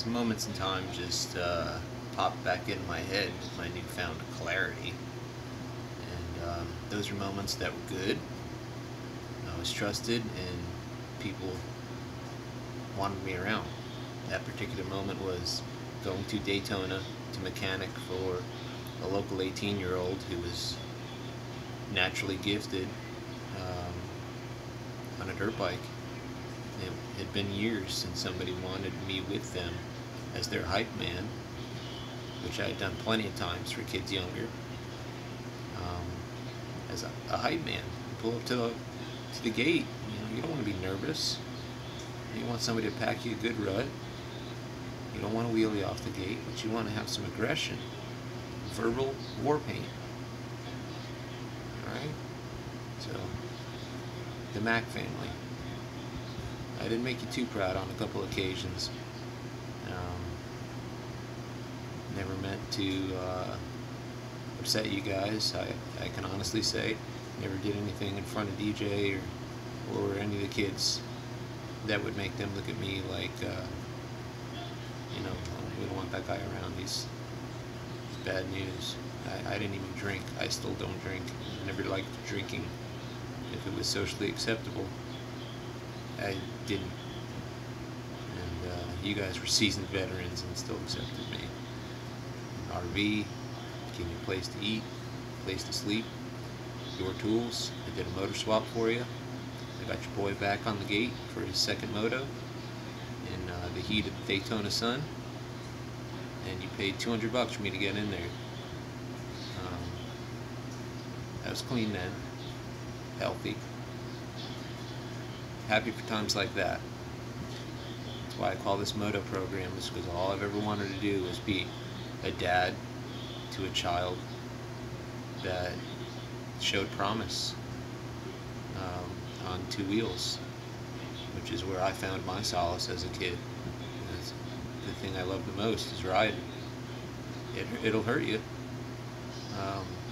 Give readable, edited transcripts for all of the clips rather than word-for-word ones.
Some moments in time just pop back in my head with my newfound clarity. And those are moments that were good. I was trusted and people wanted me around. That particular moment was going to Daytona to mechanic for a local 18-year-old who was naturally gifted on a dirt bike. It had been years since somebody wanted me with them as their hype man, which I had done plenty of times for kids younger. As a hype man, you pull up to the gate. You don't want to be nervous. You want somebody to pack you a good rut. You don't want to wheelie off the gate, but you want to have some aggression, verbal war paint. All right. So the Mac family. I didn't make you too proud on a couple occasions. Never meant to upset you guys. I can honestly say never did anything in front of DJ or any of the kids that would make them look at me like, we don't want that guy around. He's bad news. I didn't even drink. I still don't drink. I never liked drinking. If it was socially acceptable, I didn't. And you guys were seasoned veterans and still accepted me. RV, gave you a place to eat, a place to sleep, your tools. I did a motor swap for you. I got your boy back on the gate for his second moto in the heat of the Daytona sun, and you paid $200 for me to get in there. I was clean then, healthy, happy for times like that. That's why I call this Moto program, is because all I've ever wanted to do was be a dad to a child that showed promise on two wheels, which is where I found my solace as a kid. That's the thing I love the most, is riding. It'll hurt you,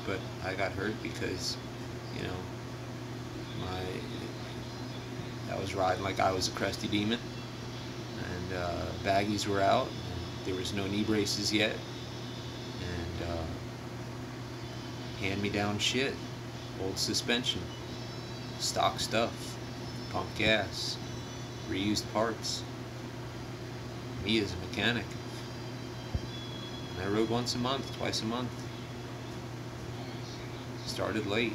but I got hurt because, I was riding like I was a crusty demon, and baggies were out, and there was no knee braces yet, and hand-me-down shit, old suspension, stock stuff, pump gas, reused parts. Me as a mechanic, and I rode once a month, twice a month. Started late,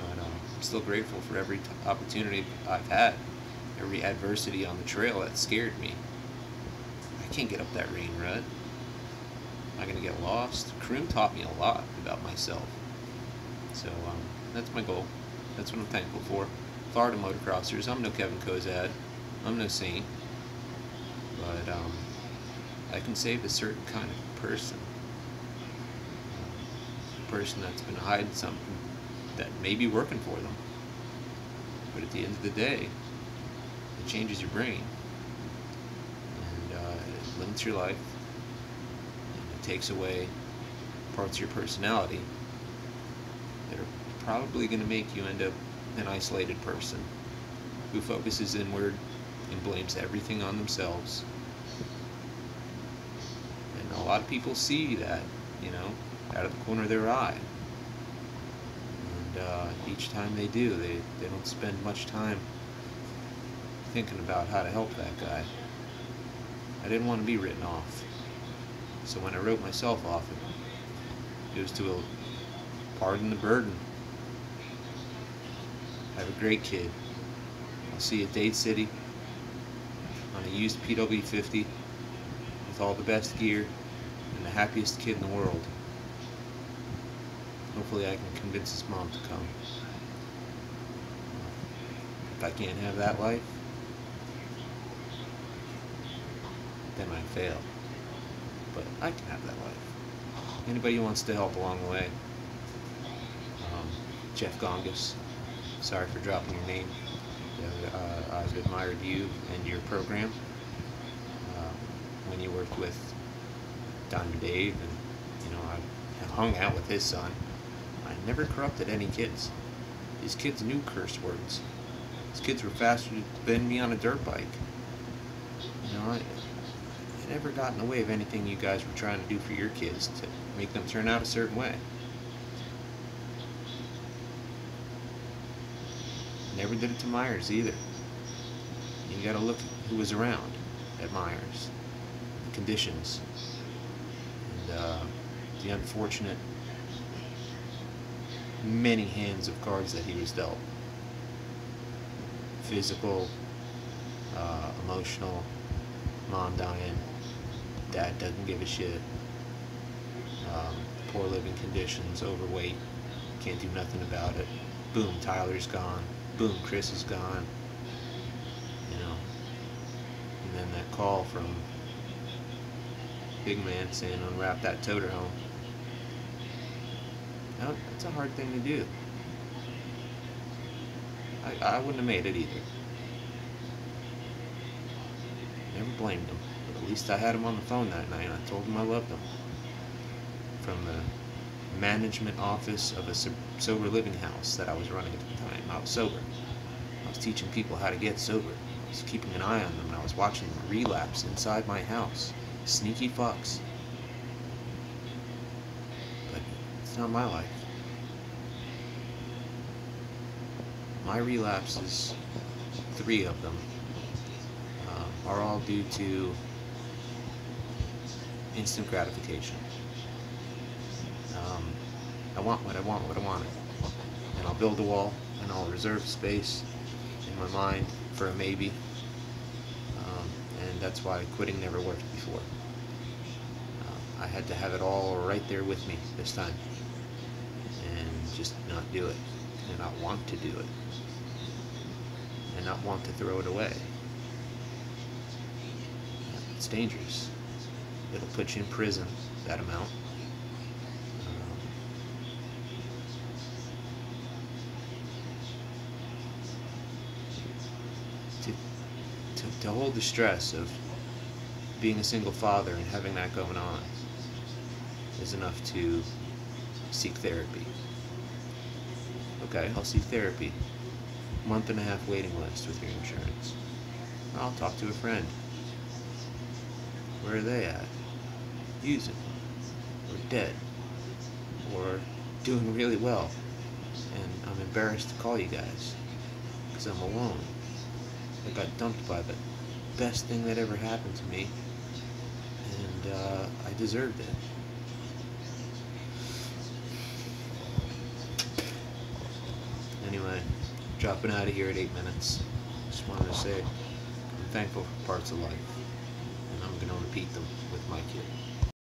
but I'm still grateful for every opportunity I've had, every adversity on the trail that scared me. I can't get up that rain rut. I'm not gonna get lost. Croon taught me a lot about myself, so that's my goal. That's what I'm thankful for. Florida motocrossers. I'm no Kevin Kozad. I'm no saint, but I can save a certain kind of person. A person that's been hiding something that may be working for them, but at the end of the day, it changes your brain, and it limits your life, and it takes away parts of your personality that are probably going to make you end up an isolated person who focuses inward and blames everything on themselves. And a lot of people see that, out of the corner of their eye. And each time they do, they don't spend much time thinking about how to help that guy. I didn't want to be written off. So when I wrote myself off, it was to pardon the burden. Have a great kid. I'll see you at Dade City on a used PW50 with all the best gear and the happiest kid in the world. Hopefully I can convince his mom to come. If I can't have that life, then I fail. But I can have that life. Anybody who wants to help along the way. Jeff Gongas, sorry for dropping your name. I've admired you and your program when you worked with Diamond Dave, and I hung out with his son. I never corrupted any kids. These kids knew curse words. These kids were faster than me on a dirt bike. it never got in the way of anything you guys were trying to do for your kids to make them turn out a certain way. Never did it to Myers either. You gotta look at who was around at Myers, the conditions, and the unfortunate many hands of cards that he was dealt. Physical, emotional, mom dying, dad doesn't give a shit, poor living conditions, overweight, can't do nothing about it. Boom, Tyler's gone. Boom, Chris is gone. You know, and then that call from Big Man saying unwrap that toter home. That's a hard thing to do. I wouldn't have made it either. Never blamed him, but at least I had him on the phone that night and I told him I loved him. From the management office of a sober living house that I was running at the time. I was sober. I was teaching people how to get sober. I was keeping an eye on them and I was watching them relapse inside my house. Sneaky fucks. But it's not my life. My relapses, 3 of them, are all due to instant gratification. I want what I want, and I'll build a wall, and I'll reserve space in my mind for a maybe, and that's why quitting never worked before. I had to have it all right there with me this time, and just not do it, and not want to do it, and not want to throw it away. It's dangerous. It'll put you in prison, that amount. To hold the stress of being a single father and having that going on is enough to seek therapy. Okay, I'll seek therapy. Month-and-a-half waiting list with your insurance. I'll talk to a friend. Where are they at? Using, or dead, or doing really well, and I'm embarrassed to call you guys because I'm alone. I got dumped by the best thing that ever happened to me, and I deserved it. Anyway, dropping out of here at 8 minutes. Just wanted to say I'm thankful for parts of life, and I'm going to repeat them with my kid.